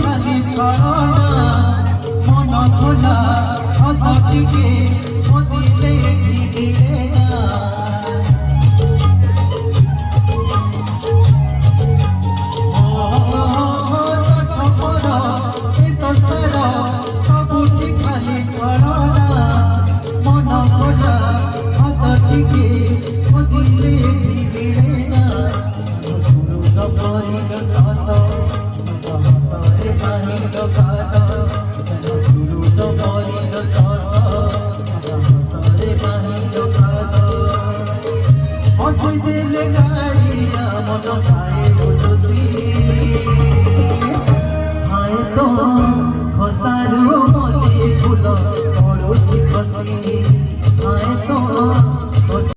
खाली छड़ना मन खोला हसटिके मोदिले भिड़ेना सबुठी खाली छड़ना मन खोला हसटिके मोदिले भिड़ेना सुरुज परिग साथ हसरे नाही लगात सुरुज परिग साथ हसरे नाही लगात हसई देले गाड़िया मन खाए उजती हाय तो